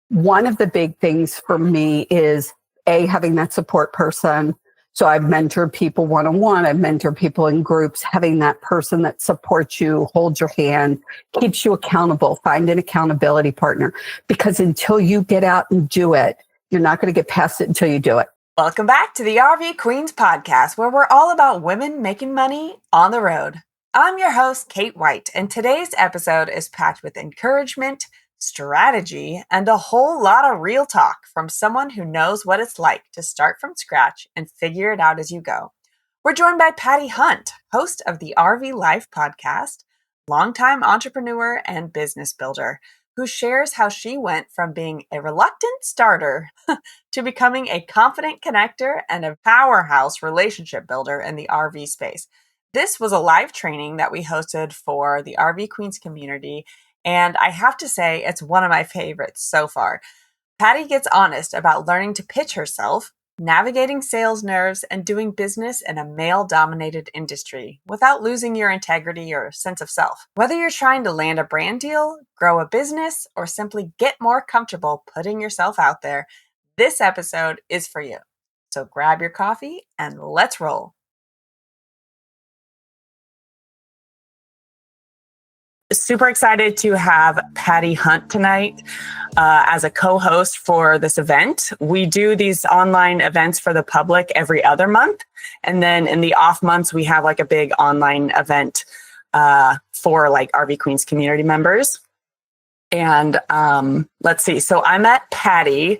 one of the big things for me is having that support person. So I've mentored people one-on-one. I've mentored people in groups, having that person that supports you, holds your hand, keeps you accountable, find an accountability partner. Because until you get out and do it, you're not going to get past it until you do it. Welcome back to the RV Queens podcast, where we're all about women making money on the road. I'm your host, Kate White, and today's episode is packed with encouragement, strategy, and a whole lot of real talk from someone who knows what it's like to start from scratch and figure it out as you go. We're joined by Patti Hunt, host of the RV Life podcast, longtime entrepreneur and business builder, who shares how she went from being a reluctant starter to becoming a confident connector and a powerhouse relationship builder in the RV space. This was a live training that we hosted for the RV Queens community, and I have to say it's one of my favorites so far. Patti gets honest about learning to pitch herself, navigating sales nerves, and doing business in a male-dominated industry without losing your integrity or sense of self. Whether you're trying to land a brand deal, grow a business, or simply get more comfortable putting yourself out there, this episode is for you. So grab your coffee and let's roll. Super excited to have Patti Hunt tonight as a co-host for this event. We do these online events for the public every other month. And then in the off months, we have like a big online event for like RV Queens community members. And let's see. So I met Patti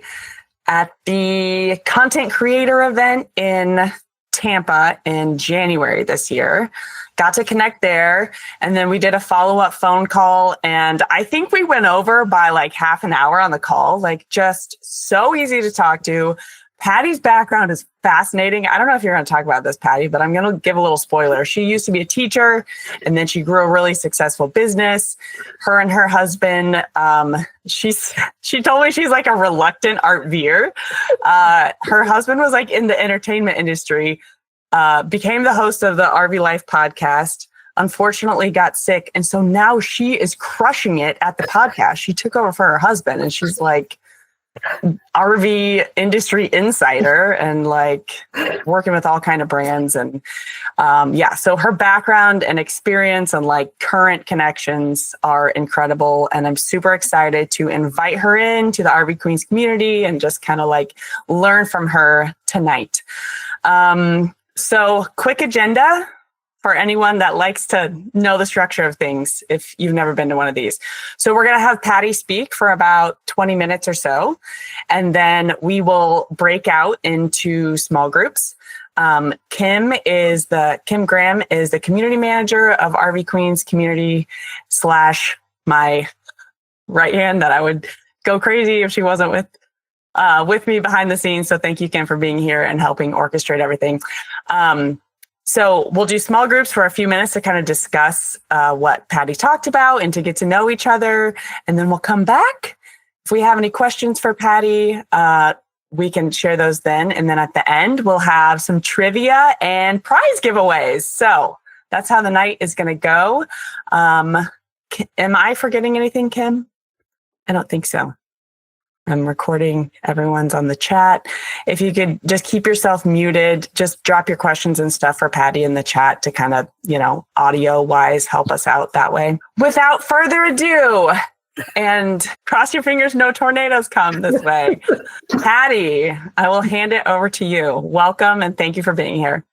at the content creator event in Tampa in January this year. Got to connect there. And then we did a follow-up phone call. And I think we went over by like half an hour on the call, like just so easy to talk to. Patti's background is fascinating. I don't know if you're going to talk about this, Patti, but I'm going to give a little spoiler. She used to be a teacher, and then she grew a really successful business. Her and her husband, she told me she's like a reluctant RVer. Her husband was like in the entertainment industry, became the host of the RV Life podcast, unfortunately got sick. And so now she is crushing it at the podcast. She took over for her husband, and she's like RV industry insider and like working with all kind of brands. And so her background and experience and like current connections are incredible. And I'm super excited to invite her into the RV Queens community and just kind of like learn from her tonight. So quick agenda for anyone that likes to know the structure of things if you've never been to one of these. So we're going to have Patti speak for about 20 minutes or so, and then we will break out into small groups. Kim Graham is the community manager of RV Queens community / my right hand that I would go crazy if she wasn't with me behind the scenes. So thank you, Kim, for being here and helping orchestrate everything. So we'll do small groups for a few minutes to kind of discuss what Patti talked about and to get to know each other. And then we'll come back. If we have any questions for Patti, we can share those then. And then at the end, we'll have some trivia and prize giveaways. So that's how the night is going to go. Am I forgetting anything, Kim? I don't think so. I'm recording. Everyone's on the chat. If you could just keep yourself muted, just drop your questions and stuff for Patti in the chat to kind of, audio wise, help us out that way. Without further ado, and cross your fingers, no tornadoes come this way. Patti, I will hand it over to you. Welcome. And thank you for being here.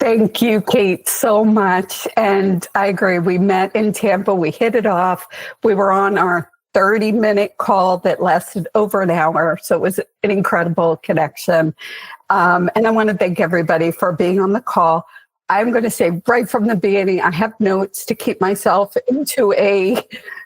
Thank you, Kate, so much. And I agree. We met in Tampa. We hit it off. We were on our 30-minute call that lasted over an hour. So it was an incredible connection. And I want to thank everybody for being on the call. I'm going to say right from the beginning, I have notes to keep myself into a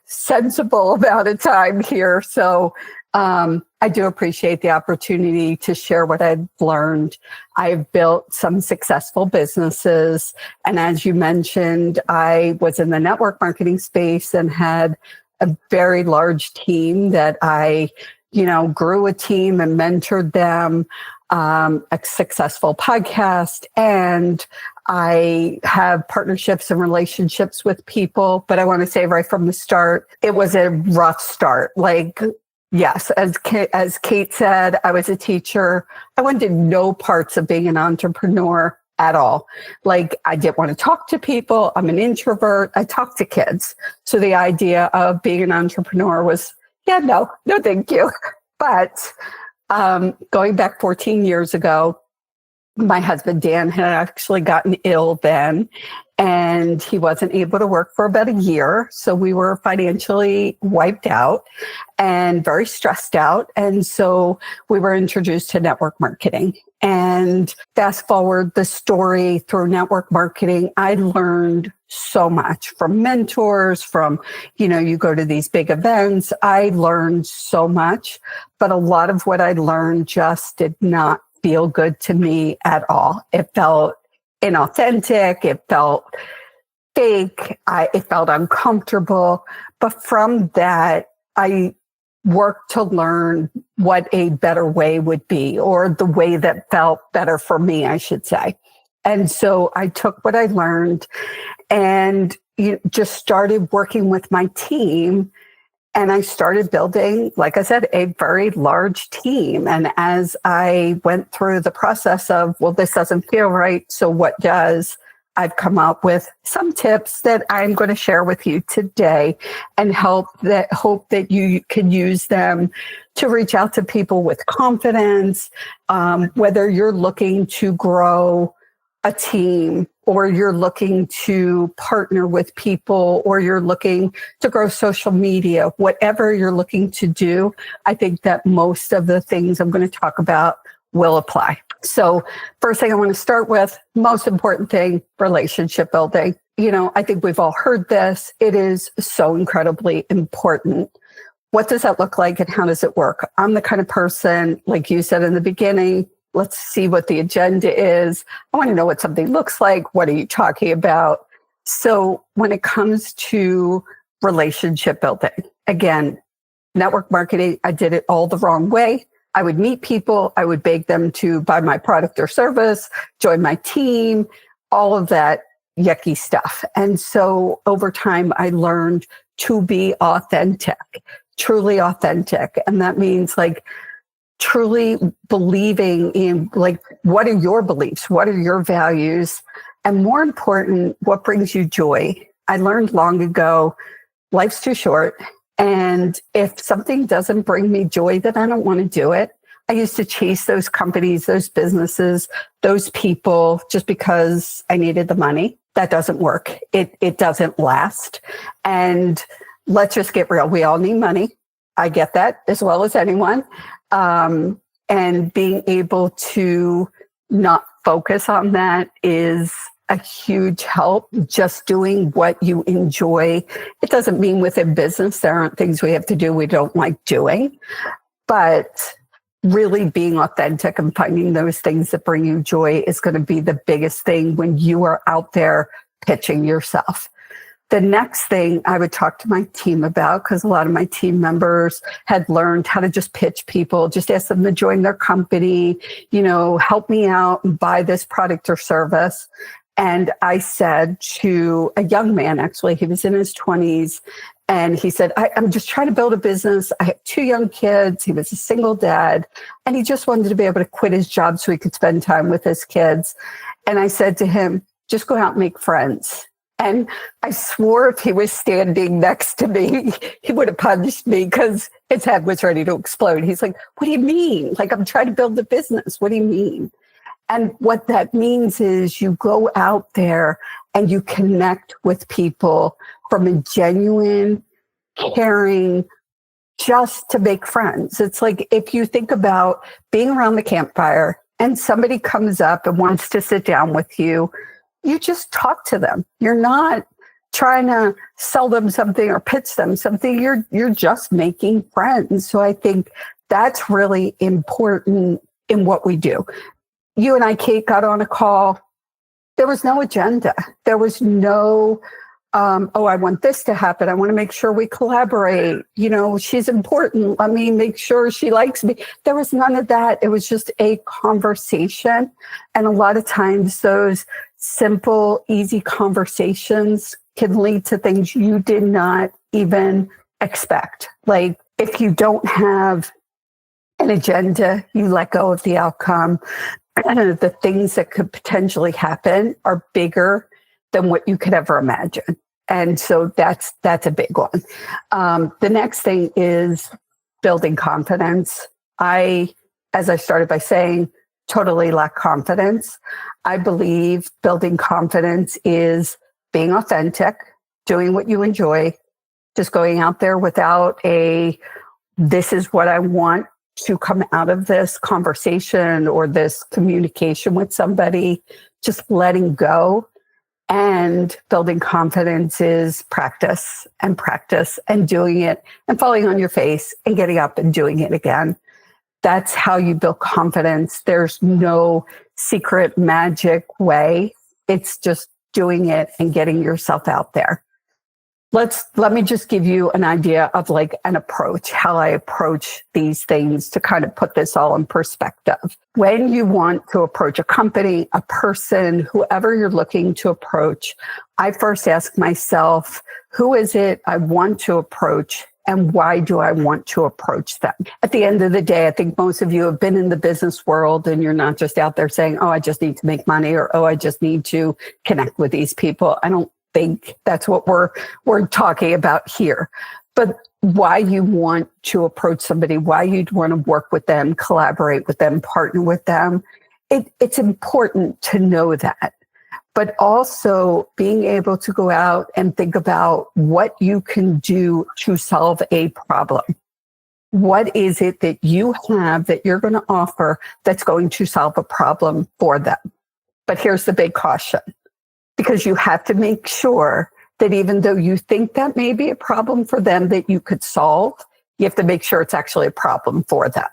sensible amount of time here. So I do appreciate the opportunity to share what I've learned. I've built some successful businesses. And as you mentioned, I was in the network marketing space and had a very large team that I, grew a team and mentored them, a successful podcast. And I have partnerships and relationships with people. But I want to say right from the start, it was a rough start. Like Yes, as Kate said, I was a teacher. I wanted no parts of being an entrepreneur at all. Like, I didn't want to talk to people. I'm an introvert. I talk to kids. So the idea of being an entrepreneur was, yeah, no, thank you. But going back 14 years ago, my husband, Dan, had actually gotten ill then, and he wasn't able to work for about a year. So we were financially wiped out and very stressed out. And so we were introduced to network marketing. And fast forward the story through network marketing, I learned so much from mentors, from, you go to these big events. I learned so much, but a lot of what I learned just did not feel good to me at all. It felt inauthentic. It felt fake. It felt uncomfortable. But from that, I worked to learn what a better way would be, or the way that felt better for me, I should say. And so I took what I learned and just started working with my team. And I started building, like I said, a very large team. And as I went through the process of, well, this doesn't feel right, so what does? I've come up with some tips that I'm going to share with you today, and hope that you can use them to reach out to people with confidence, whether you're looking to grow a team, or you're looking to partner with people, or you're looking to grow social media, whatever you're looking to do. I think that most of the things I'm going to talk about will apply. So first thing I want to start with, most important thing, relationship building. I think we've all heard this. It is so incredibly important. What does that look like and how does it work? I'm the kind of person, like you said in the beginning, let's see what the agenda is. I want to know what something looks like. What are you talking about? So when it comes to relationship building, again, network marketing, I did it all the wrong way. I would meet people. I would beg them to buy my product or service, join my team, all of that yucky stuff. And so over time, I learned to be authentic, truly authentic. And that means truly believing in what are your beliefs? What are your values? And more important, what brings you joy? I learned long ago, life's too short. And if something doesn't bring me joy, then I don't want to do it. I used to chase those companies, those businesses, those people just because I needed the money. That doesn't work. It doesn't last. And let's just get real. We all need money. I get that as well as anyone. And being able to not focus on that is a huge help. Just doing what you enjoy. It doesn't mean within business there aren't things we have to do we don't like doing, but really being authentic and finding those things that bring you joy is going to be the biggest thing when you are out there pitching yourself. The next thing I would talk to my team about, because a lot of my team members had learned how to just pitch people, just ask them to join their company, help me out and buy this product or service. And I said to a young man, actually, he was in his 20s, and he said, I'm just trying to build a business. I have 2 young kids. He was a single dad, and he just wanted to be able to quit his job so he could spend time with his kids. And I said to him, just go out and make friends. And I swore if he was standing next to me, he would have punched me because his head was ready to explode. He's like, what do you mean? I'm trying to build a business. What do you mean? And what that means is you go out there and you connect with people from a genuine, caring, just to make friends. It's like if you think about being around the campfire and somebody comes up and wants to sit down with you, you just talk to them. You're not trying to sell them something or pitch them something. You're just making friends. So I think that's really important in what we do. You and I, Kate, got on a call. There was no agenda. There was no, I want this to happen. I want to make sure we collaborate. She's important. Let me make sure she likes me. There was none of that. It was just a conversation. And a lot of times those simple, easy conversations can lead to things you did not even expect. Like if you don't have an agenda, you let go of the outcome. The things that could potentially happen are bigger than what you could ever imagine. And so that's a big one. The next thing is building confidence. As I started by saying, totally lack confidence. I believe building confidence is being authentic, doing what you enjoy, just going out there without this is what I want to come out of this conversation or this communication with somebody, just letting go. And building confidence is practice and doing it and falling on your face and getting up and doing it again. That's how you build confidence. There's no secret magic way. It's just doing it and getting yourself out there. Let me just give you an idea of like an approach, how I approach these things to kind of put this all in perspective. When you want to approach a company, a person, whoever you're looking to approach, I first ask myself, who is it I want to approach? And why do I want to approach them? At the end of the day, I think most of you have been in the business world and you're not just out there saying, oh, I just need to make money, or, oh, I just need to connect with these people. I don't think that's what we're talking about here. But why you want to approach somebody, why you'd want to work with them, collaborate with them, partner with them, it's important to know that. But also being able to go out and think about what you can do to solve a problem. What is it that you have that you're going to offer that's going to solve a problem for them? But here's the big caution, because you have to make sure that even though you think that may be a problem for them that you could solve, you have to make sure it's actually a problem for them.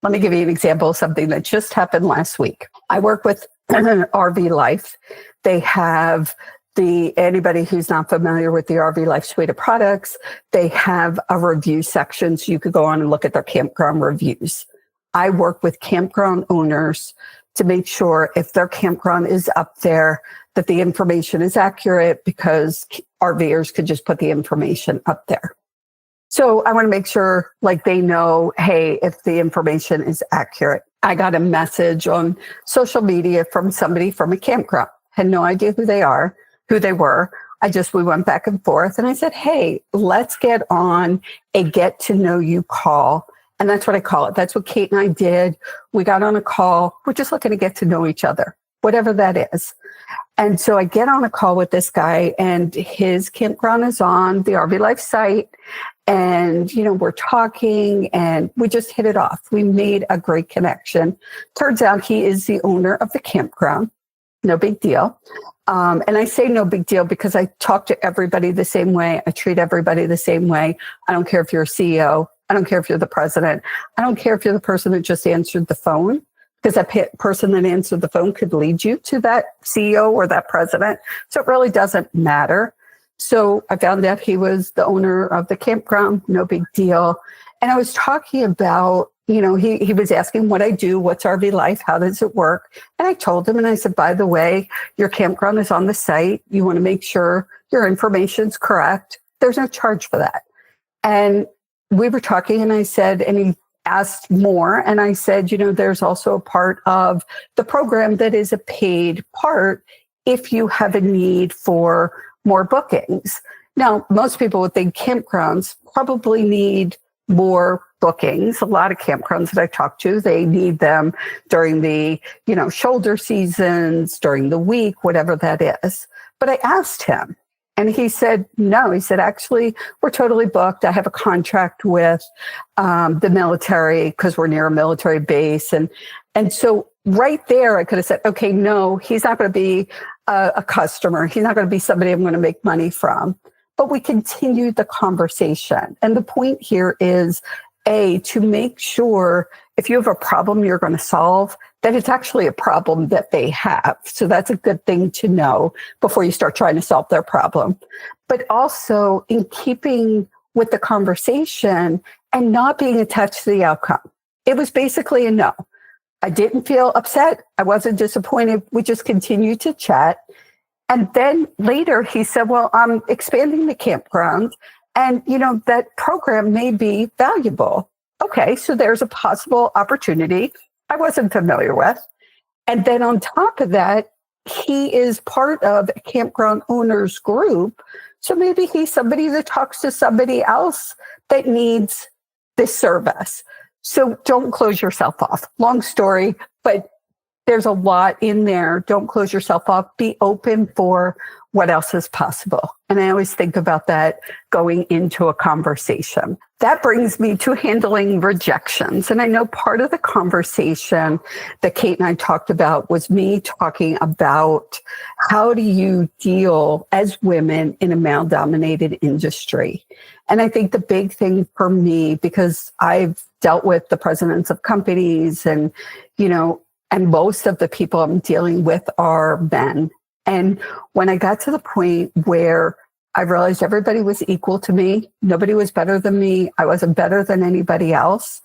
Let me give you an example of something that just happened last week. I work with RV Life. They have anybody who's not familiar with the RV Life suite of products, they have a review section so you could go on and look at their campground reviews. I work with campground owners to make sure if their campground is up there, that the information is accurate, because RVers could just put the information up there. So I want to make sure like they know, hey, if the information is accurate. I got a message on social media from somebody from a campground. Had no idea who they were. We went back and forth and I said, hey, let's get on a get to know you call. And that's what I call it. That's what Kate and I did. We got on a call. We're just looking to get to know each other, whatever that is. And so I get on a call with this guy and his campground is on the RV Life site. And, we're talking and we just hit it off. We made a great connection. Turns out he is the owner of the campground. No big deal. And I say no big deal because I talk to everybody the same way. I treat everybody the same way. I don't care if you're a CEO. I don't care if you're the president. I don't care if you're the person that just answered the phone, because that person that answered the phone could lead you to that CEO or that president. So it really doesn't matter. So I found out he was the owner of the campground. No big deal. And I was talking about, he was asking what I do, what's RV Life, how does it work? And I told him, and I said, by the way, your campground is on the site. You want to make sure your information's correct. There's no charge for that. And we were talking and I said, and he asked more. And I said, there's also a part of the program that is a paid part if you have a need for more bookings. Now, most people would think campgrounds probably need more bookings. A lot of campgrounds that I talk to, they need them during the, shoulder seasons, during the week, whatever that is. But I asked him and he said, no, he said, actually, we're totally booked. I have a contract with the military because we're near a military base. And so right there, I could have said, okay, no, he's not going to be a customer. He's not going to be somebody I'm going to make money from. But we continued the conversation. And the point here is, to make sure if you have a problem you're going to solve, that it's actually a problem that they have. So that's a good thing to know before you start trying to solve their problem. But also in keeping with the conversation and not being attached to the outcome. It was basically a no. I didn't feel upset. I wasn't disappointed. We just continued to chat. And then later he said, well, I'm expanding the campground And, that program may be valuable. Okay, so there's a possible opportunity I wasn't familiar with. And then on top of that, he is part of a campground owners group. So maybe he's somebody that talks to somebody else that needs this service. So don't close yourself off. Long story, but there's a lot in there. Don't close yourself off. Be open for what else is possible. And I always think about that going into a conversation. That brings me to handling rejections. And I know part of the conversation that Kate and I talked about was me talking about how do you deal as women in a male-dominated industry. And I think the big thing for me, because I've dealt with the presidents of companies and most of the people I'm dealing with are men. And when I got to the point where I realized everybody was equal to me, nobody was better than me, I wasn't better than anybody else,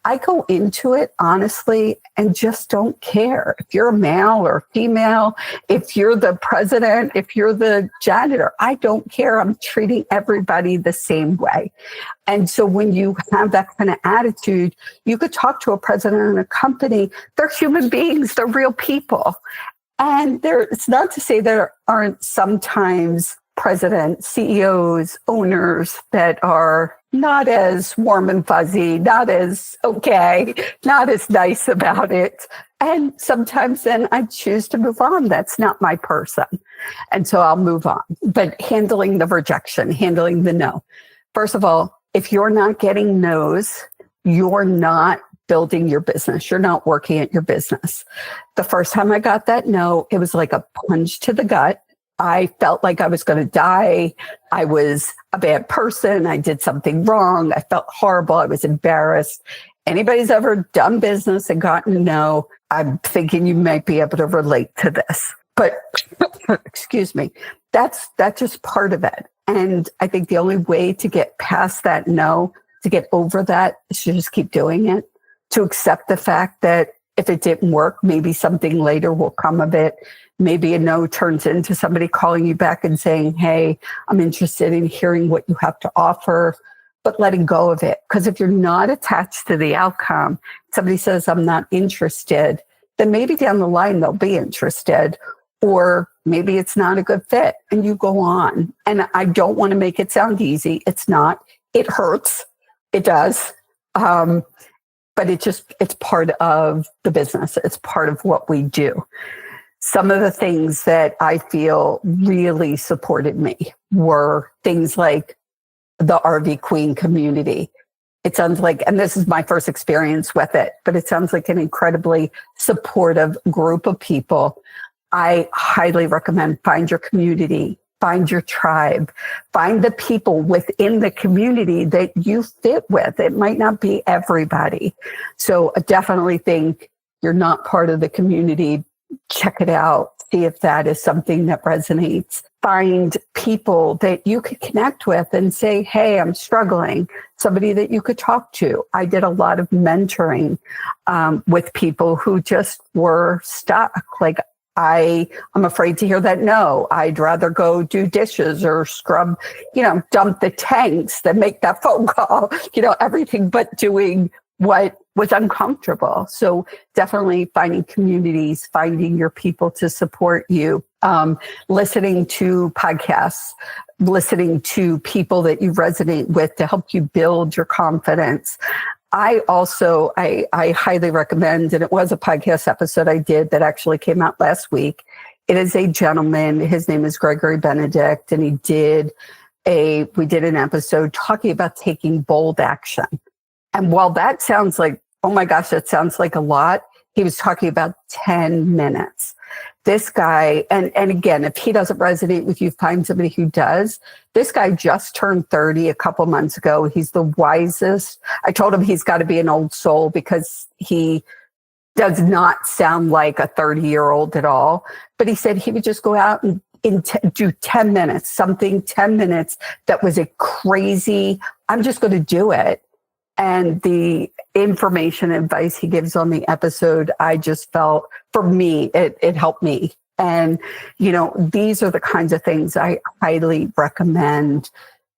I go into it honestly and just don't care. If you're a male or female, if you're the president, if you're the janitor, I don't care. I'm treating everybody the same way. And so when you have that kind of attitude, you could talk to a president in a company. They're human beings. They're real people. And it's not to say there aren't sometimes presidents, CEOs, owners that are not as warm and fuzzy, not as okay, not as nice about it. And sometimes then I choose to move on. That's not my person. And so I'll move on. But handling the rejection, handling the no. First of all, if you're not getting no's, you're not building your business. You're not working at your business. The first time I got that no, it was like a punch to the gut. I felt like I was going to die. I was a bad person. I did something wrong. I felt horrible. I was embarrassed. Anybody's ever done business and gotten a no, I'm thinking you might be able to relate to this. But excuse me, that's just part of it. And I think the only way to get past that no, to get over that, is to just keep doing it, to accept the fact that if it didn't work, maybe something later will come of it. Maybe a no turns into somebody calling you back and saying, hey, I'm interested in hearing what you have to offer, but letting go of it. Because if you're not attached to the outcome, somebody says, I'm not interested, then maybe down the line they'll be interested, or maybe it's not a good fit and you go on. And I don't want to make it sound easy. It's not. It hurts. It does. But it's part of the business. It's part of what we do. Some of the things that I feel really supported me were things like the RV Queen community. It sounds like, and this is my first experience with it, but it sounds like an incredibly supportive group of people. I highly recommend find your community, find your tribe, find the people within the community that you fit with. It might not be everybody. So I definitely think you're not part of the community. Check it out. See if that is something that resonates. Find people that you could connect with and say, hey, I'm struggling. Somebody that you could talk to. I did a lot of mentoring with people who just were stuck. Like, I'm afraid to hear that no. I'd rather go do dishes or scrub, dump the tanks than make that phone call, everything but doing what was uncomfortable. So definitely finding communities, finding your people to support you, listening to podcasts, listening to people that you resonate with to help you build your confidence. I highly recommend, and it was a podcast episode I did that actually came out last week. It is a gentleman. His name is Gregory Benedict, and we did an episode talking about taking bold action. And while that sounds like, oh my gosh, that sounds like a lot, he was talking about 10 minutes. This guy, and again, if he doesn't resonate with you, find somebody who does. This guy just turned 30 a couple months ago. He's the wisest. I told him he's got to be an old soul because he does not sound like a 30-year-old at all. But he said he would just go out and do 10 minutes, 10 minutes that was a crazy, I'm just going to do it. And the information and advice he gives on the episode, I just felt, for me, it helped me. And, these are the kinds of things I highly recommend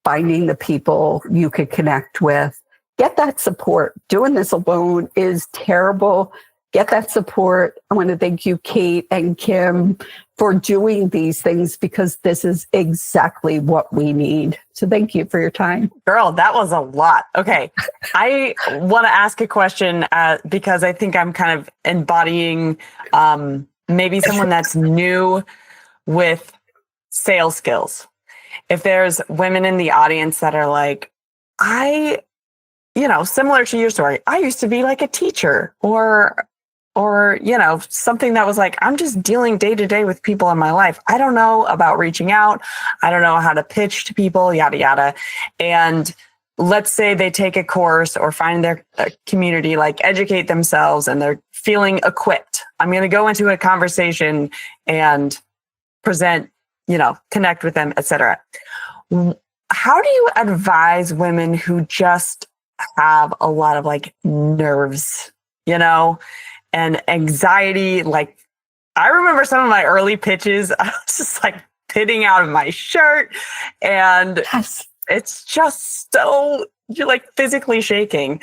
finding the people you could connect with. Get that support. Doing this alone is terrible. Get that support. I want to thank you, Kate and Kim, for doing these things because this is exactly what we need. So thank you for your time. Girl, that was a lot. Okay. I want to ask a question because I think I'm kind of embodying maybe someone that's new with sales skills. If there's women in the audience that are like, similar to your story, I used to be like a teacher or something that was like, I'm just dealing day to day with people in my life. I don't know about reaching out. I don't know how to pitch to people, yada, yada. And let's say they take a course or find their community, like educate themselves and they're feeling equipped. I'm going to go into a conversation and present, connect with them, etc. How do you advise women who just have a lot of like nerves, and anxiety? Like, I remember some of my early pitches, I was just like pitting out of my shirt and it's just so, you're like physically shaking.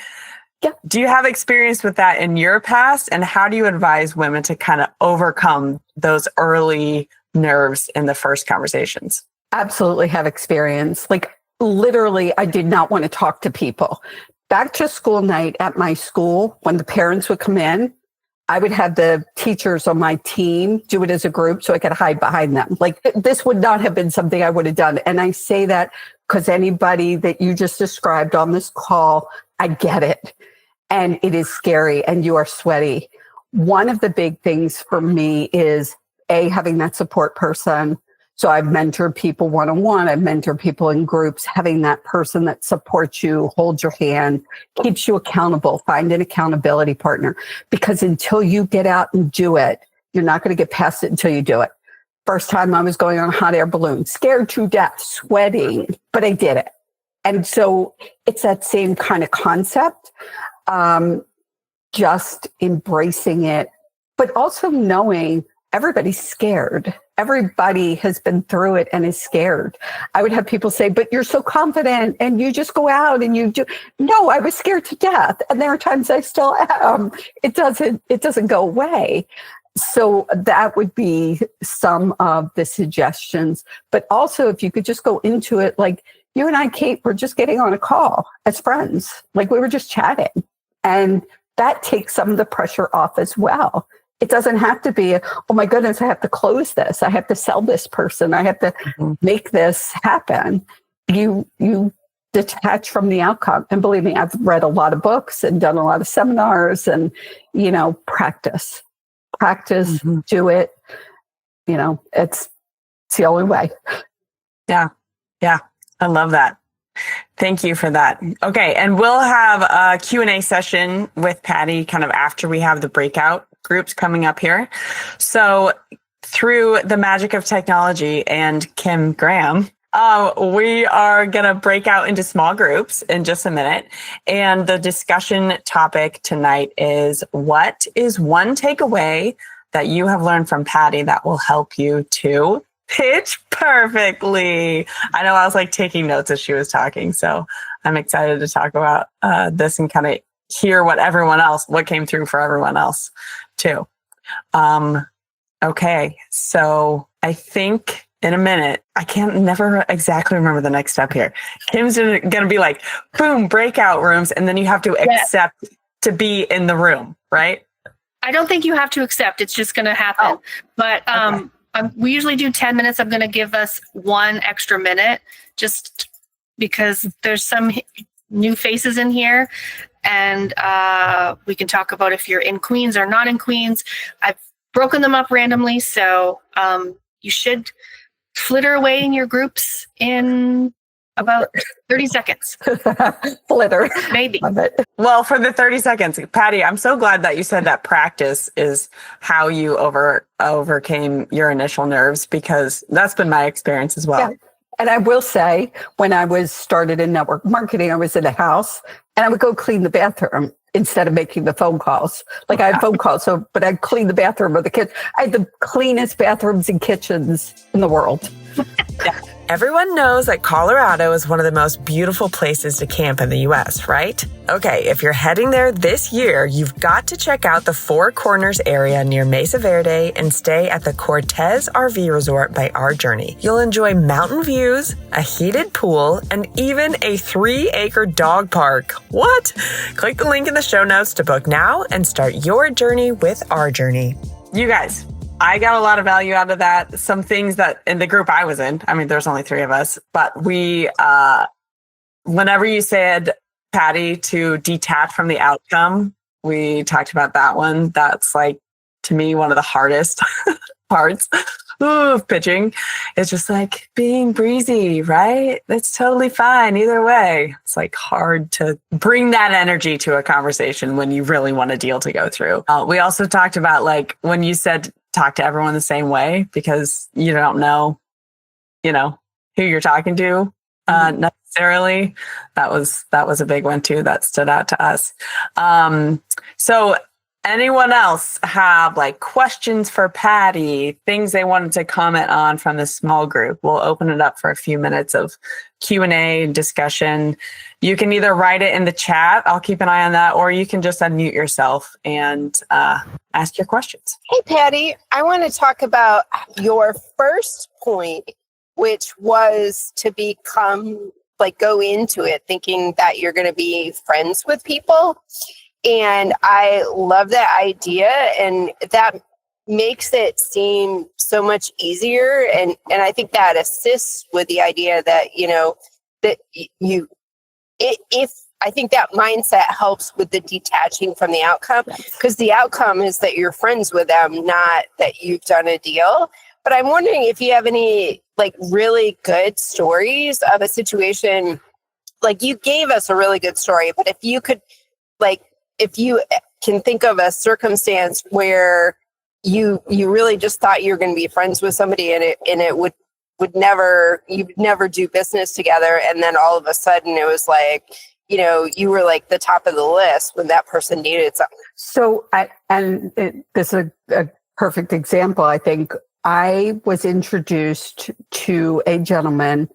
Yeah. Do you have experience with that in your past? And how do you advise women to kind of overcome those early nerves in the first conversations? Absolutely have experience. Like literally, I did not want to talk to people. Back to school night at my school, when the parents would come in, I would have the teachers on my team do it as a group so I could hide behind them. Like this would not have been something I would have done. And I say that because anybody that you just described on this call, I get it. And it is scary and you are sweaty. One of the big things for me is having that support person. So I've mentored people one-on-one. I've mentored people in groups, having that person that supports you, holds your hand, keeps you accountable, find an accountability partner. Because until you get out and do it, you're not going to get past it until you do it. First time I was going on a hot air balloon, scared to death, sweating, but I did it. And so it's that same kind of concept, just embracing it, but also knowing everybody's scared. Everybody has been through it and is scared. I would have people say, but you're so confident and you just go out and you do. No, I was scared to death. And there are times I still am. It doesn't go away. So that would be some of the suggestions. But also if you could just go into it, like you and I, Kate, were just getting on a call as friends. Like we were just chatting. And that takes some of the pressure off as well. It doesn't have to be, oh my goodness, I have to close this. I have to sell this person. I have to make this happen. You detach from the outcome. And believe me, I've read a lot of books and done a lot of seminars and, practice, do it. It's the only way. Yeah. Yeah. I love that. Thank you for that. Okay. And we'll have a Q&A session with Patti kind of after we have the breakout groups coming up here. So through the magic of technology and Kim Graham, we are going to break out into small groups in just a minute. And the discussion topic tonight is, what is one takeaway that you have learned from Patti that will help you to pitch perfectly? I know I was like taking notes as she was talking. So I'm excited to talk about this and kind of hear what came through for everyone else too. Okay. So I think in a minute, I never exactly remember the next step here. Kim's going to be like, boom, breakout rooms. And then you have to accept to be in the room, right? I don't think you have to accept. It's just going to happen. Oh. But we usually do 10 minutes. I'm going to give us 1 extra minute just because there's some new faces in here. And we can talk about if you're in Queens or not in Queens. I've broken them up randomly. So you should flitter away in your groups in about 30 seconds. Flitter. Maybe. Love it. Well, for the 30 seconds, Patti, I'm so glad that you said that practice is how you overcame your initial nerves, because that's been my experience as well. Yeah. And I will say, when I was started in network marketing, I was in a house and I would go clean the bathroom instead of making the phone calls. Like I had phone calls, but I'd clean the bathroom or the kids. I had the cleanest bathrooms and kitchens in the world. Everyone knows that Colorado is one of the most beautiful places to camp in the US, right? Okay, if you're heading there this year, you've got to check out the Four Corners area near Mesa Verde and stay at the Cortez RV Resort by Our Journey. You'll enjoy mountain views, a heated pool, and even a 3-acre dog park. What? Click the link in the show notes to book now and start your journey with Our Journey. You guys, I got a lot of value out of that. Some things that in the group I was in, I mean, there's only 3 of us, but we, whenever you said, Patti, to detach from the outcome, we talked about that one. That's like, to me, one of the hardest parts of pitching. It's just like being breezy, right? It's totally fine either way. It's like hard to bring that energy to a conversation when you really want a deal to go through. We also talked about like when you said, talk to everyone the same way because you don't know, who you're talking to necessarily. That was a big one too. That stood out to us. So anyone else have like questions for Patti, things they wanted to comment on from the small group? We'll open it up for a few minutes of Q&A and discussion. You can either write it in the chat, I'll keep an eye on that, or you can just unmute yourself and ask your questions. Hey, Patti, I want to talk about your first point, which was to go into it thinking that you're going to be friends with people. And I love that idea. And that makes it seem so much easier. And I think that assists with the idea that, I think that mindset helps with the detaching from the outcome, because the outcome is that you're friends with them, not that you've done a deal. But I'm wondering if you have any like really good stories of a situation, like you gave us a really good story, but if you could, if you can think of a circumstance where you really just thought you were going to be friends with somebody and it would you'd never do business together. And then all of a sudden it was like, you were like the top of the list when that person needed something. So this is a perfect example. I think I was introduced to a gentleman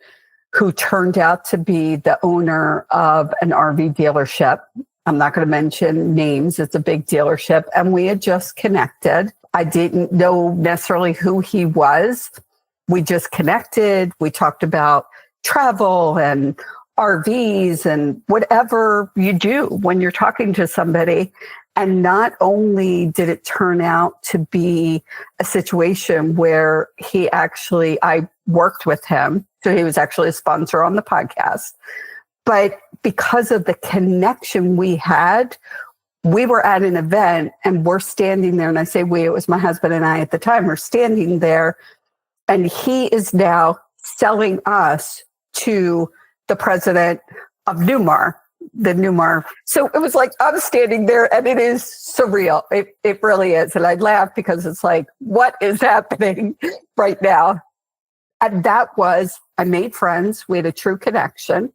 who turned out to be the owner of an RV dealership. I'm not going to mention names. It's a big dealership. And we had just connected. I didn't know necessarily who he was. We just connected. We talked about travel and RVs and whatever you do when you're talking to somebody. And not only did it turn out to be a situation where I worked with him. So he was actually a sponsor on the podcast. But because of the connection we had, we were at an event and we're standing there. And I say it was my husband and I at the time, we're standing there. And he is now selling us to the president of Newmar, the Newmar. So it was like, I'm standing there and it is surreal. It really is. And I laugh because it's like, what is happening right now? And I made friends. We had a true connection.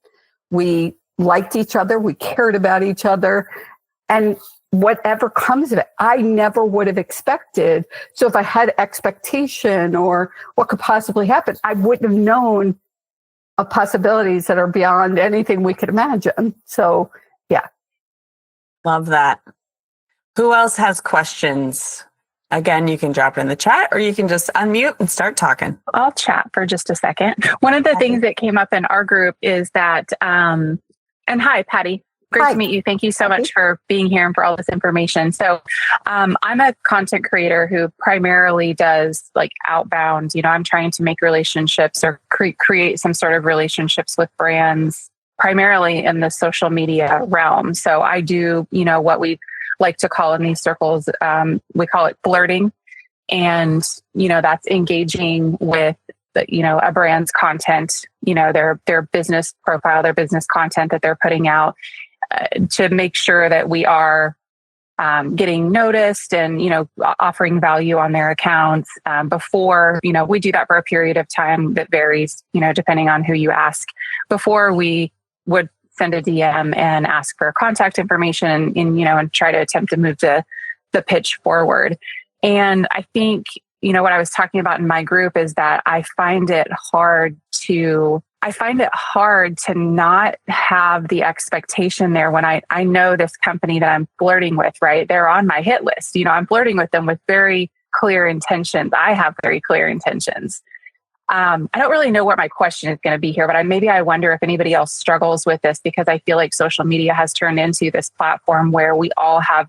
We liked each other. We cared about each other. And whatever comes of it, I never would have expected. So if I had expectation or what could possibly happen, I wouldn't have known of possibilities that are beyond anything we could imagine. So, yeah. Love that. Who else has questions? Again, you can drop it in the chat or you can just unmute and start talking. I'll chat for just a second. One of the things that came up in our group is that, and hi, Patti. Great to meet you. Thank you so much for being here and for all this information. So I'm a content creator who primarily does like outbound. I'm trying to make relationships or create some sort of relationships with brands, primarily in the social media realm. So I do, what we like to call in these circles, we call it flirting. And, that's engaging with a brand's content, their business profile, their business content that they're putting out. To make sure that we are getting noticed and, offering value on their accounts before, we do that for a period of time that varies, depending on who you ask. Before we would send a DM and ask for contact information and try to attempt to move the pitch forward. And I think, what I was talking about in my group is that I find it hard to not have the expectation there when I know this company that I'm flirting with, right? They're on my hit list. I'm flirting with them with very clear intentions. I have very clear intentions. I don't really know what my question is going to be here, but maybe I wonder if anybody else struggles with this, because I feel like social media has turned into this platform where we all have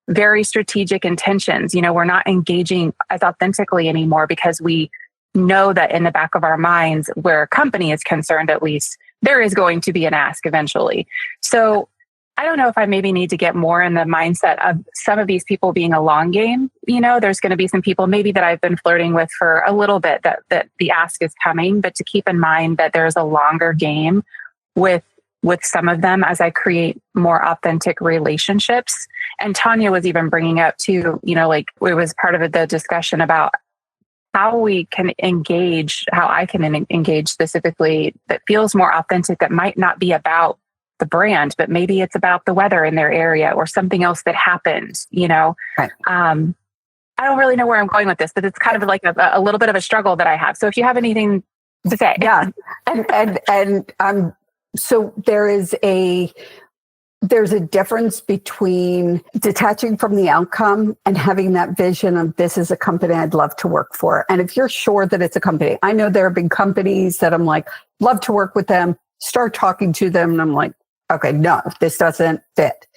very strategic intentions. We're not engaging as authentically anymore because we know that in the back of our minds, where a company is concerned, at least, there is going to be an ask eventually. So I don't know if I maybe need to get more in the mindset of some of these people being a long game. There's going to be some people maybe that I've been flirting with for a little bit that the ask is coming, but to keep in mind that there's a longer game with some of them as I create more authentic relationships. And Tanya was even bringing up too, like it was part of the discussion about how we can engage, how I can engage specifically that feels more authentic, that might not be about the brand, but maybe it's about the weather in their area or something else that happened, Right. I don't really know where I'm going with this, but it's kind of like a little bit of a struggle that I have. So if you have anything to say. Yeah. And so there's a difference between detaching from the outcome and having that vision of this is a company I'd love to work for. And if you're sure that it's a company, I know there have been companies that I'm like, love to work with them, start talking to them. And I'm like, okay, no, this doesn't fit.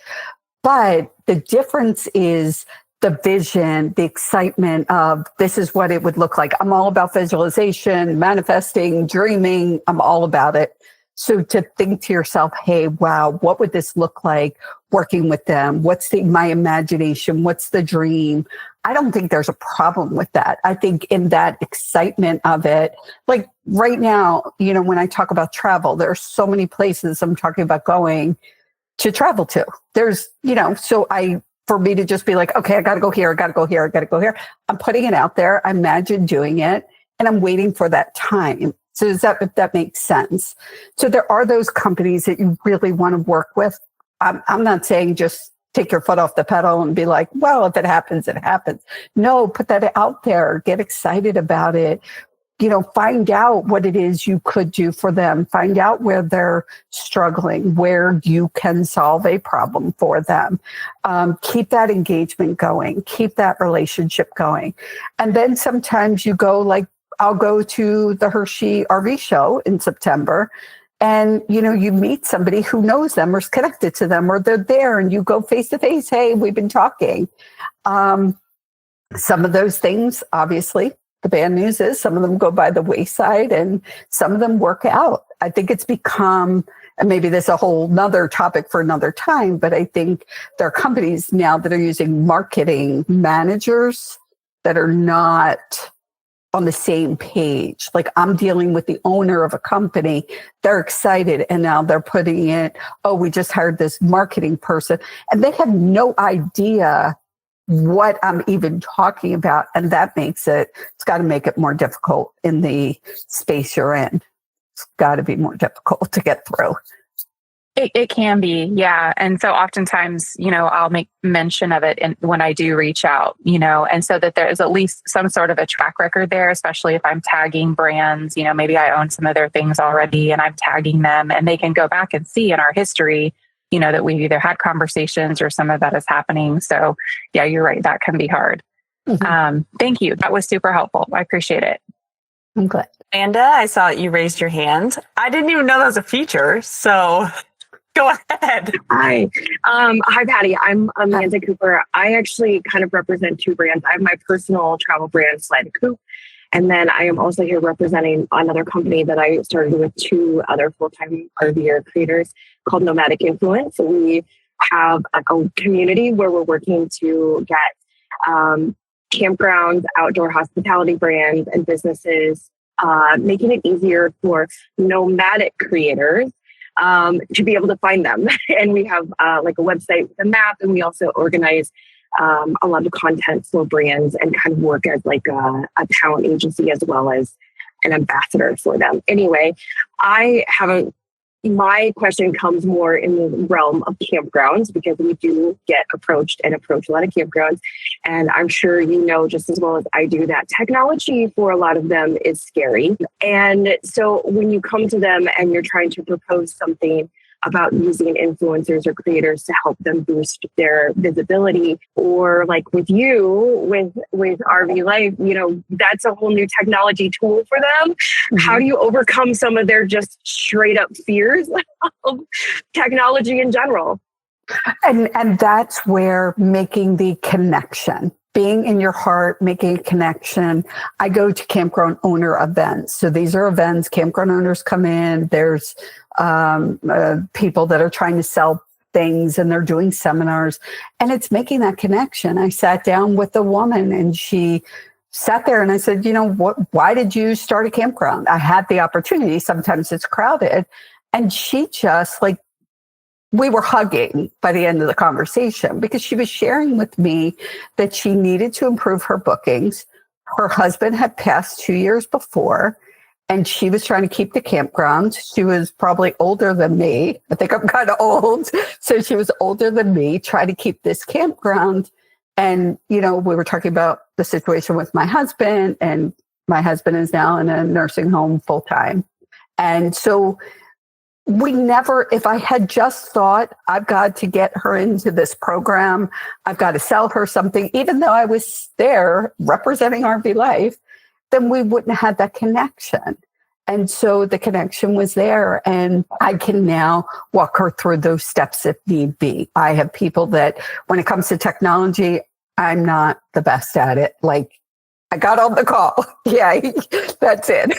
But the difference is the vision, the excitement of this is what it would look like. I'm all about visualization, manifesting, dreaming. I'm all about it. So to think to yourself, hey, wow, what would this look like working with them? What's my imagination? What's the dream? I don't think there's a problem with that. I think in that excitement of it, like right now, when I talk about travel, there are so many places I'm talking about going to travel to. There's, for me to just be like, okay, I got to go here. I got to go here. I got to go here. I'm putting it out there. I imagine doing it and I'm waiting for that time. So if that makes sense. So there are those companies that you really want to work with. I'm not saying just take your foot off the pedal and be like, well, if it happens, it happens. No, put that out there. Get excited about it. Find out what it is you could do for them. Find out where they're struggling, where you can solve a problem for them. Keep that engagement going. Keep that relationship going. And then sometimes you go like, I'll go to the Hershey RV show in September and, you meet somebody who knows them or is connected to them or they're there and you go face to face. Hey, we've been talking. Some of those things, obviously, the bad news is some of them go by the wayside and some of them work out. I think it's become, and maybe this is a whole nother topic for another time, but I think there are companies now that are using marketing managers that are not on the same page. Like I'm dealing with the owner of a company. They're excited. And now they're putting it, oh, we just hired this marketing person. And they have no idea what I'm even talking about. And that makes it's got to make it more difficult in the space you're in. It's got to be more difficult to get through. It can be, yeah. And so oftentimes, I'll make mention of it when I do reach out, and so that there is at least some sort of a track record there, especially if I'm tagging brands, maybe I own some of their things already and I'm tagging them and they can go back and see in our history, that we've either had conversations or some of that is happening. So yeah, you're right. That can be hard. Mm-hmm. Thank you. That was super helpful. I appreciate it. I'm glad. Amanda, I saw you raised your hand. I didn't even know that was a feature. So go ahead. Hi, Patti. I'm Amanda Cooper. I actually kind of represent two brands. I have my personal travel brand, Slide Coop, and then I am also here representing another company that I started with two other full-time RVer creators called Nomadic Influence. So we have a community where we're working to get campgrounds, outdoor hospitality brands, and businesses, making it easier for nomadic creators to be able to find them. And we have like a website with a map, and we also organize a lot of content for brands and kind of work as like a talent agency as well as an ambassador for them. Anyway, I have my question comes more in the realm of campgrounds, because we do get approached and approach a lot of campgrounds. And I'm sure you know just as well as I do that technology for a lot of them is scary. And so when you come to them and you're trying to propose something about using influencers or creators to help them boost their visibility, or like with you with RV Life, you know, that's a whole new technology tool for them. Mm-hmm. How do you overcome some of their just straight up fears of technology in general? And that's where making the connection, being in your heart, making a connection. I go to campground owner events. So these are events, campground owners come in, there's people that are trying to sell things and they're doing seminars, and it's making that connection. I sat down with a woman and she sat there and I said, you know, why did you start a campground? I had the opportunity. Sometimes it's crowded. And she just we were hugging by the end of the conversation because she was sharing with me that she needed to improve her bookings. Her husband had passed 2 years before, and she was trying to keep the campground. She was probably older than me. I think I'm kind of old. So she was older than me, trying to keep this campground. And, you know, we were talking about the situation with my husband, and my husband is now in a nursing home full time. And so if I had just thought, I've got to get her into this program, I've got to sell her something, even though I was there representing RV Life, then we wouldn't have had that connection. And so the connection was there, and I can now walk her through those steps if need be. I have people that, when it comes to technology, I'm not the best at it. Like, I got on the call. Yeah, that's it.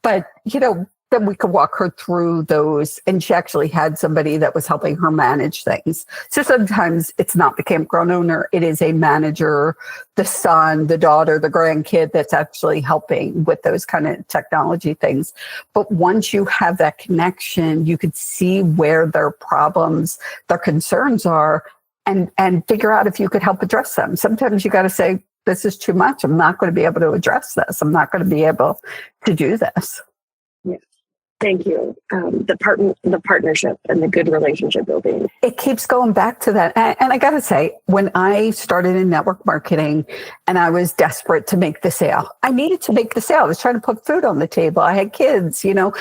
But, you know, then we could walk her through those. And she actually had somebody that was helping her manage things. So sometimes it's not the campground owner, it is a manager, the son, the daughter, the grandkid that's actually helping with those kind of technology things. But once you have that connection, you could see where their problems, their concerns are, and figure out if you could help address them. Sometimes you got to say, this is too much. I'm not going to be able to address this. I'm not going to be able to do this. Thank you. The partnership and the good relationship building. It keeps going back to that. And I got to say, when I started in network marketing and I was desperate to make the sale, I needed to make the sale. I was trying to put food on the table. I had kids, you know.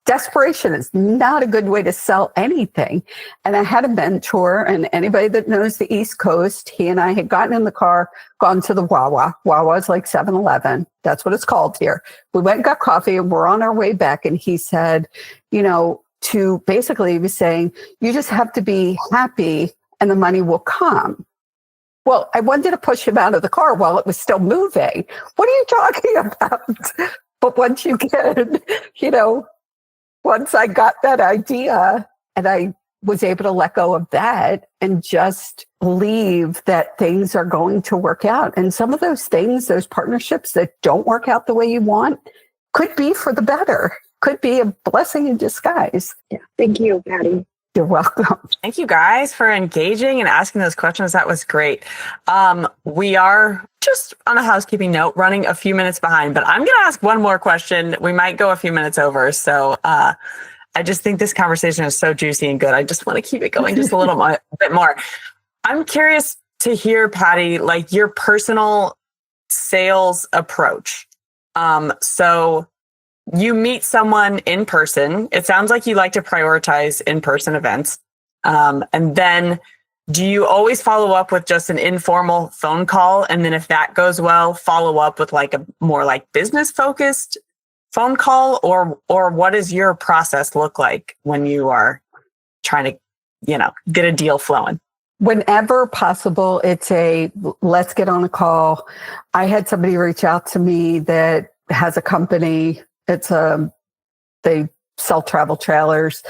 Desperation is not a good way to sell anything. And I had a mentor, and anybody that knows the East Coast, he and I had gotten in the car, gone to the Wawa. Wawa is like 7-Eleven. That's what it's called here. We went and got coffee, and we're on our way back. And he said, you know, he was saying, you just have to be happy and the money will come. Well, I wanted to push him out of the car while it was still moving. What are you talking about? But once you get, you know, once I got that idea and I was able to let go of that and just believe that things are going to work out. And some of those things, those partnerships that don't work out the way you want, could be for the better, could be a blessing in disguise. Yeah. Thank you, Patti. You're welcome. Thank you guys for engaging and asking those questions. That was great. We are, just on a housekeeping note, running a few minutes behind, but I'm going to ask one more question. We might go a few minutes over. So I just think this conversation is so juicy and good. I just want to keep it going just a bit more. I'm curious to hear, Patti, like your personal sales approach. So you meet someone in person. It sounds like you like to prioritize in-person events. And then do you always follow up with just an informal phone call? And then if that goes well, follow up with like a more like business focused phone call, or what does your process look like when you are trying to, you know, get a deal flowing? Whenever possible, it's let's get on a call. I had somebody reach out to me that has a company. They sell travel trailers,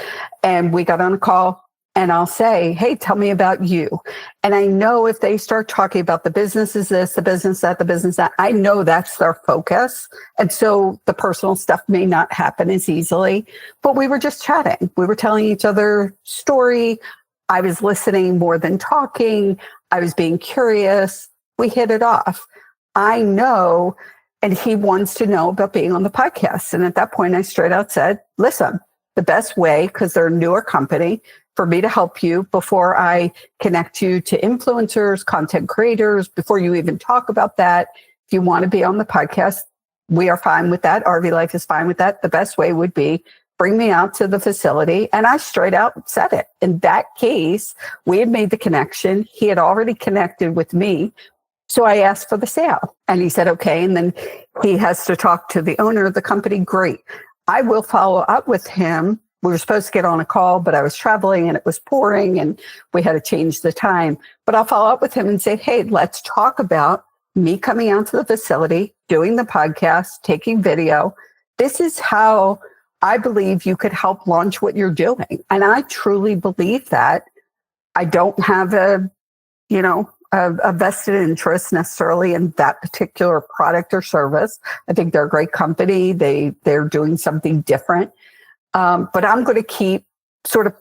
and we got on a call, and I'll say, hey, tell me about you. And I know if they start talking about the business is this, the business that, the business that, I know that's their focus. And so the personal stuff may not happen as easily, but we were just chatting. We were telling each other story. I was listening more than talking. I was being curious. We hit it off. I know. And he wants to know about being on the podcast. And at that point, I straight out said, listen, the best way, because they're a newer company, for me to help you before I connect you to influencers, content creators, before you even talk about that. If you want to be on the podcast, we are fine with that. RV Life is fine with that. The best way would be bring me out to the facility. And I straight out said it. In that case, we had made the connection. He had already connected with me. So I asked for the sale and he said, okay. And then he has to talk to the owner of the company. Great. I will follow up with him. We were supposed to get on a call, but I was traveling and it was pouring and we had to change the time. But I'll follow up with him and say, hey, let's talk about me coming out to the facility, doing the podcast, taking video. This is how I believe you could help launch what you're doing. And I truly believe that. I don't have a vested interest necessarily in that particular product or service. I think they're a great company. They're doing something different. But I'm going to keep sort of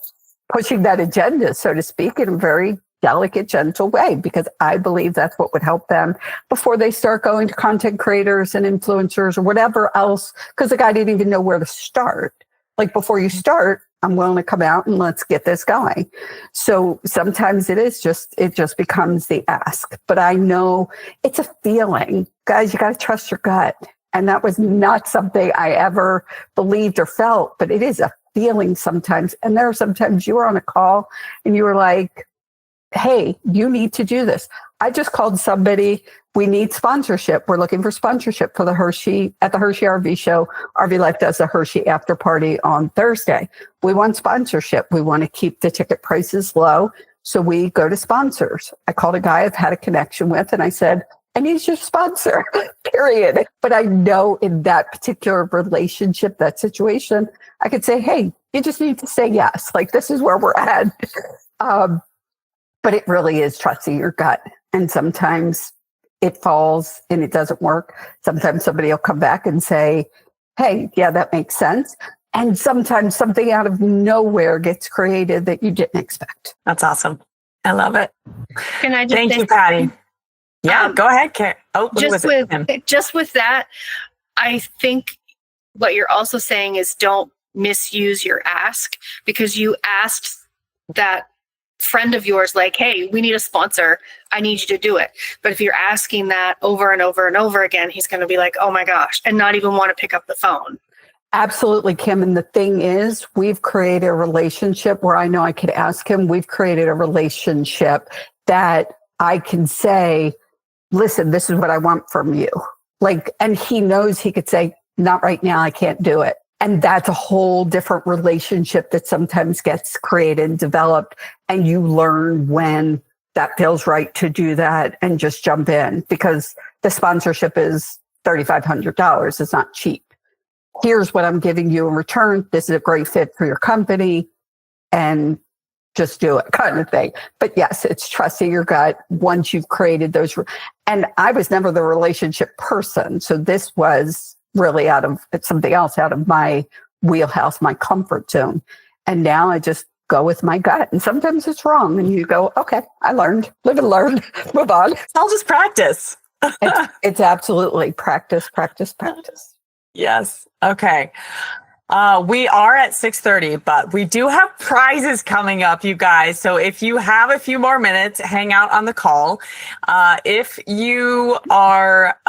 pushing that agenda, so to speak, in a very delicate, gentle way, because I believe that's what would help them before they start going to content creators and influencers or whatever else, because the guy didn't even know where to start. Like, before you start, I'm willing to come out and let's get this going. So sometimes it just becomes the ask. But I know it's a feeling. Guys, you got to trust your gut. And that was not something I ever believed or felt, but it is a feeling sometimes. And there are sometimes you were on a call and you were like, hey, you need to do this. I just called somebody. We need sponsorship. We're looking for sponsorship for the Hershey RV show. RV Life does the Hershey after party on Thursday. We want sponsorship. We want to keep the ticket prices low. So we go to sponsors. I called a guy I've had a connection with and I said, I need your sponsor, period. But I know in that particular relationship, that situation, I could say, hey, you just need to say yes. Like, this is where we're at. But it really is trusting your gut. And sometimes it falls and it doesn't work. Sometimes somebody will come back and say, hey, yeah, that makes sense. And sometimes something out of nowhere gets created that you didn't expect. That's awesome. I love it. Can I just Thank you, Patti. Yeah, go ahead, Karen. Oh, just with that, I think what you're also saying is don't misuse your ask, because you asked that friend of yours, like, hey, we need a sponsor. I need you to do it. But if you're asking that over and over and over again, he's going to be like, oh my gosh, and not even want to pick up the phone. Absolutely, Kim. And the thing is, we've created a relationship where I know I could ask him. We've created a relationship that I can say, listen, this is what I want from you. Like, and he knows he could say, not right now, I can't do it. And that's a whole different relationship that sometimes gets created and developed. And you learn when that feels right to do that and just jump in, because the sponsorship is $3,500. It's not cheap. Here's what I'm giving you in return. This is a great fit for your company, and just do it, kind of thing. But yes, it's trusting your gut once you've created those. And I was never the relationship person. So this was really it's something else out of my wheelhouse, my comfort zone. And now I just go with my gut. And sometimes it's wrong. And you go, okay, I learned, live and learn, move on. I'll just practice. It's absolutely practice. Yes. Okay. We are at 6:30, but we do have prizes coming up, you guys. So if you have a few more minutes, hang out on the call. If you are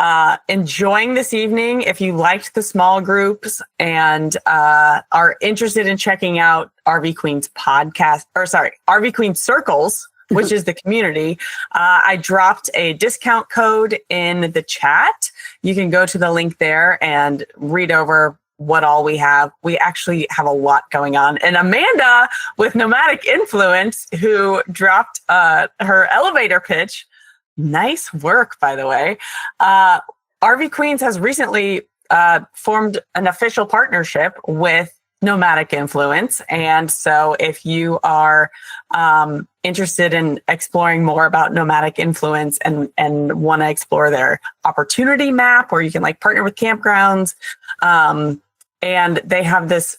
enjoying this evening, if you liked the small groups and are interested in checking out RV Queen's podcast, RV Queen Circles, which is the community, I dropped a discount code in the chat. You can go to the link there and read over what all we have. We actually have a lot going on. And Amanda with Nomadic Influence, who dropped her elevator pitch. Nice work, by the way. RV Queens has recently formed an official partnership with Nomadic Influence. And so if you are interested in exploring more about Nomadic Influence and want to explore their opportunity map, where you can like partner with campgrounds, and they have this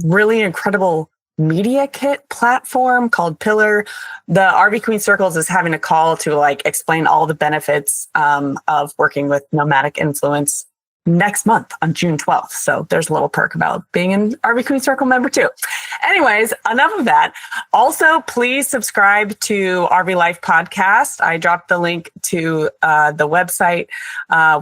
really incredible media kit platform called Pillar. The RV Queen Circles is having a call to like explain all the benefits of working with Nomadic Influence next month on June 12th. So there's a little perk about being an RV Queen Circle member too. Anyways, enough of that. Also, please subscribe to RV Life Podcast. I dropped the link to the website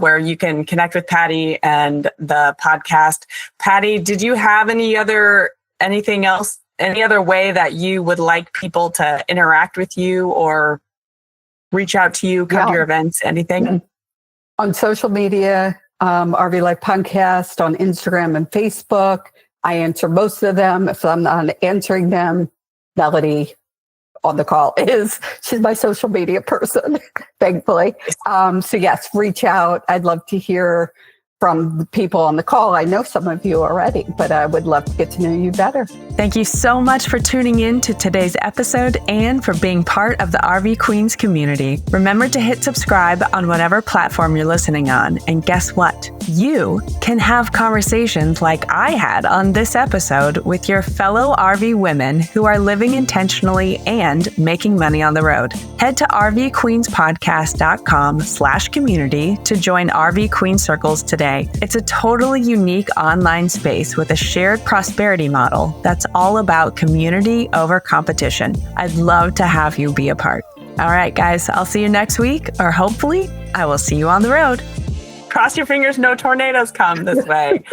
where you can connect with Patti and the podcast. Patti, did you have anything else, any other way that you would like people to interact with you or reach out to you, come to your events, anything? On social media, RV Life Podcast on Instagram and Facebook. I answer most of them. If I'm not answering them, Melody on the call she's my social media person, thankfully. So yes, reach out. I'd love to hear from the people on the call. I know some of you already, but I would love to get to know you better. Thank you so much for tuning in to today's episode and for being part of the RV Queens community. Remember to hit subscribe on whatever platform you're listening on. And guess what? You can have conversations like I had on this episode with your fellow RV women who are living intentionally and making money on the road. Head to rvqueenspodcast.com/community to join RV Queen Circles today. It's a totally unique online space with a shared prosperity model that's all about community over competition. I'd love to have you be a part. All right, guys, I'll see you next week, or hopefully I will see you on the road. Cross your fingers, no tornadoes come this way.